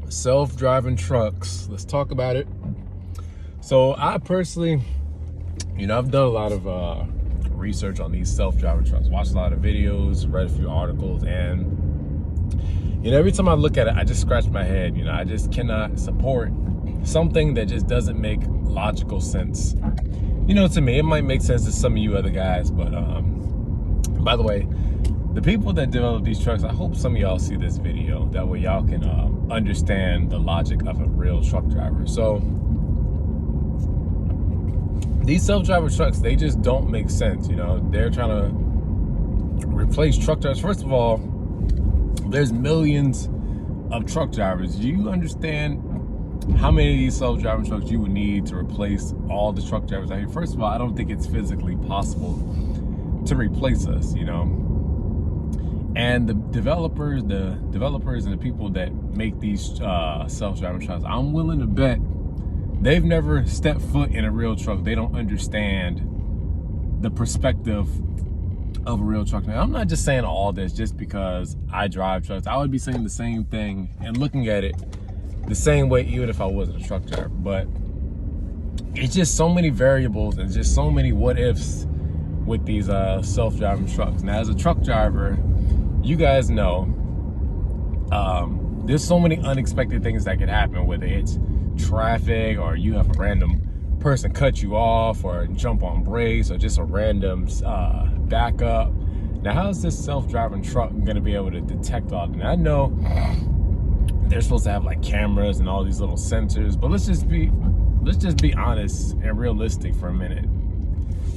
Self-driving trucks. Let's talk about it. So I personally, I've done a lot of research on these self-driving trucks, watched a lot of videos, read a few articles, and every time I look at it, I just scratch my head. I just cannot support something that just doesn't make logical sense. To me, it might make sense to some of you other guys, but by the way, the people that develop these trucks, I hope some of y'all see this video. That way y'all can understand the logic of a real truck driver. So these self-driving trucks, they just don't make sense. They're trying to replace truck drivers. First of all, there's millions of truck drivers. Do you understand how many of these self-driving trucks you would need to replace all the truck drivers out here? First of all, I don't think it's physically possible to replace us, And the developers and the people that make these self-driving trucks, I'm willing to bet they've never stepped foot in a real truck. They don't understand the perspective of a real truck. Now, I'm not just saying all this just because I drive trucks. I would be saying the same thing and looking at it the same way even if I wasn't a truck driver. But it's just so many variables and just so many what ifs with these self-driving trucks. Now, as a truck driver, you guys know there's so many unexpected things that could happen, whether it's traffic or you have a random person cut you off or jump on brakes or just a random backup. Now, how is this self-driving truck going to be able to detect all that? And I know they're supposed to have like cameras and all these little sensors, but let's just be honest and realistic for a minute.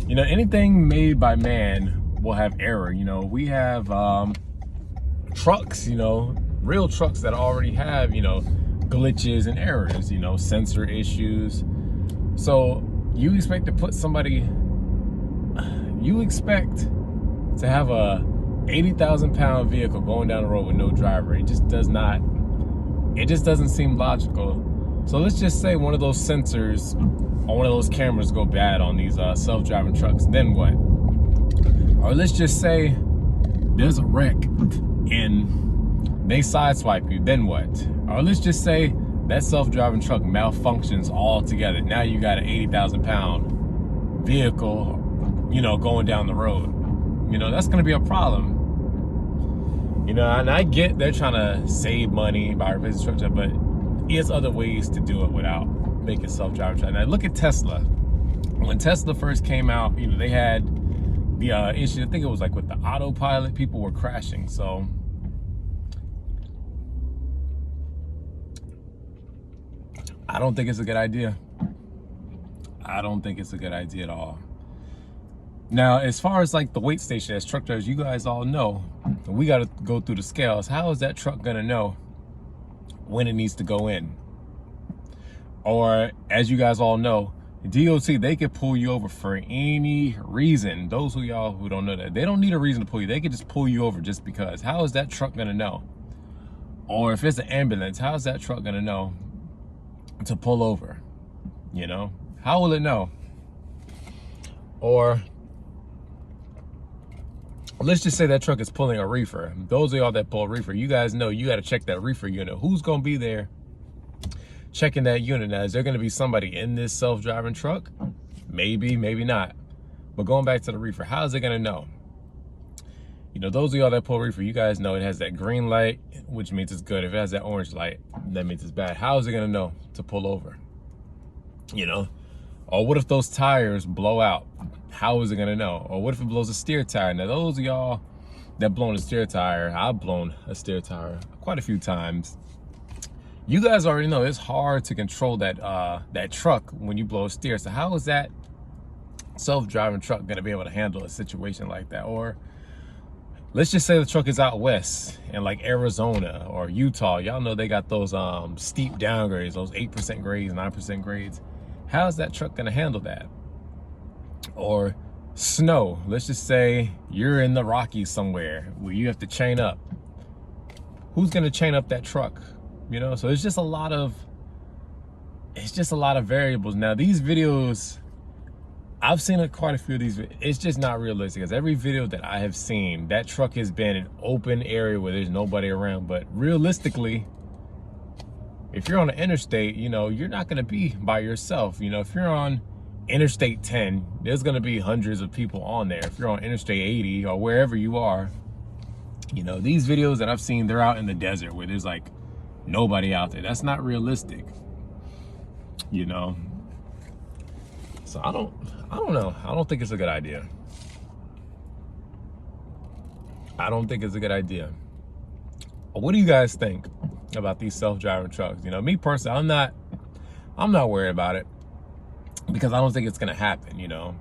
Anything made by man will have error. We have trucks, real trucks that already have, glitches and errors, sensor issues. So you expect to put somebody, you expect to have a 80,000 pound vehicle going down the road with no driver. It just doesn't seem logical. So let's just say one of those sensors on one of those cameras go bad on these self-driving trucks, then what? Or let's just say there's a wreck and they sideswipe you, then what? Or let's just say that self-driving truck malfunctions altogether. Now you got an 80,000 pound vehicle, going down the road. That's gonna be a problem. And I get they're trying to save money by replacing truck, but there's other ways to do it without making self-driving trucks. Now look at Tesla. When Tesla first came out, they had the issue, I think it was like with the autopilot, people were crashing. So I don't think it's a good idea. I don't think it's a good idea at all. Now, as far as like the weight station, as truck drivers, you guys all know, we got to go through the scales. How is that truck going to know when it needs to go in? Or as you guys all know, DOT, they could pull you over for any reason. Those who y'all who don't know that, they don't need a reason to pull you. They could just pull you over just because. How is that truck going to know? Or if it's an ambulance, how is that truck going to know to pull over? How will it know? Or let's just say that truck is pulling a reefer. Those of y'all that pull a reefer, you guys know you got to check that reefer unit. Who's going to be there checking that unit? Now, is there going to be somebody in this self-driving truck? Maybe, maybe not. But going back to the reefer, how is it going to know? Those of y'all that pull reefer, you guys know it has that green light, which means it's good. If it has that orange light, that means it's bad. How is it going to know to pull over? Or what if those tires blow out? How is it going to know? Or what if it blows a steer tire? Now, those of y'all that blown a steer tire, I've blown a steer tire quite a few times. You guys already know it's hard to control that truck when you blow a steer. So how is that self-driving truck going to be able to handle a situation like that? Or let's just say the truck is out west in like Arizona or Utah. Y'all know they got those steep downgrades, those 8% grades, 9% grades. How is that truck going to handle that? Or snow. Let's just say you're in the Rockies somewhere where you have to chain up. Who's going to chain up that truck? So it's just a lot of variables. Now, these videos, I've seen quite a few of these. It's just not realistic, because every video that I have seen, that truck has been in an open area where there's nobody around. But realistically, if you're on the interstate, you know, you're not going to be by yourself. You know, if you're on Interstate 10, there's going to be hundreds of people on there. If you're on Interstate 80 or wherever you are, you know, these videos that I've seen, they're out in the desert where there's like nobody out there. That's not realistic, you know. So I don't know. I don't think it's a good idea. I don't think it's a good idea. What do you guys think about these self-driving trucks? You know, me personally, I'm not worried about it because I don't think it's gonna happen, you know.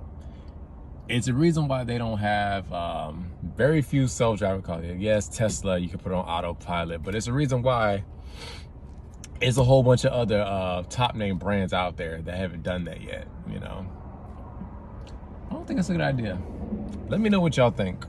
It's a reason why they don't have very few self-driving cars. Yes, Tesla, you can put on autopilot, but it's a reason why there's a whole bunch of other top name brands out there that haven't done that yet, you know. I don't think it's a good idea. Let me know what y'all think.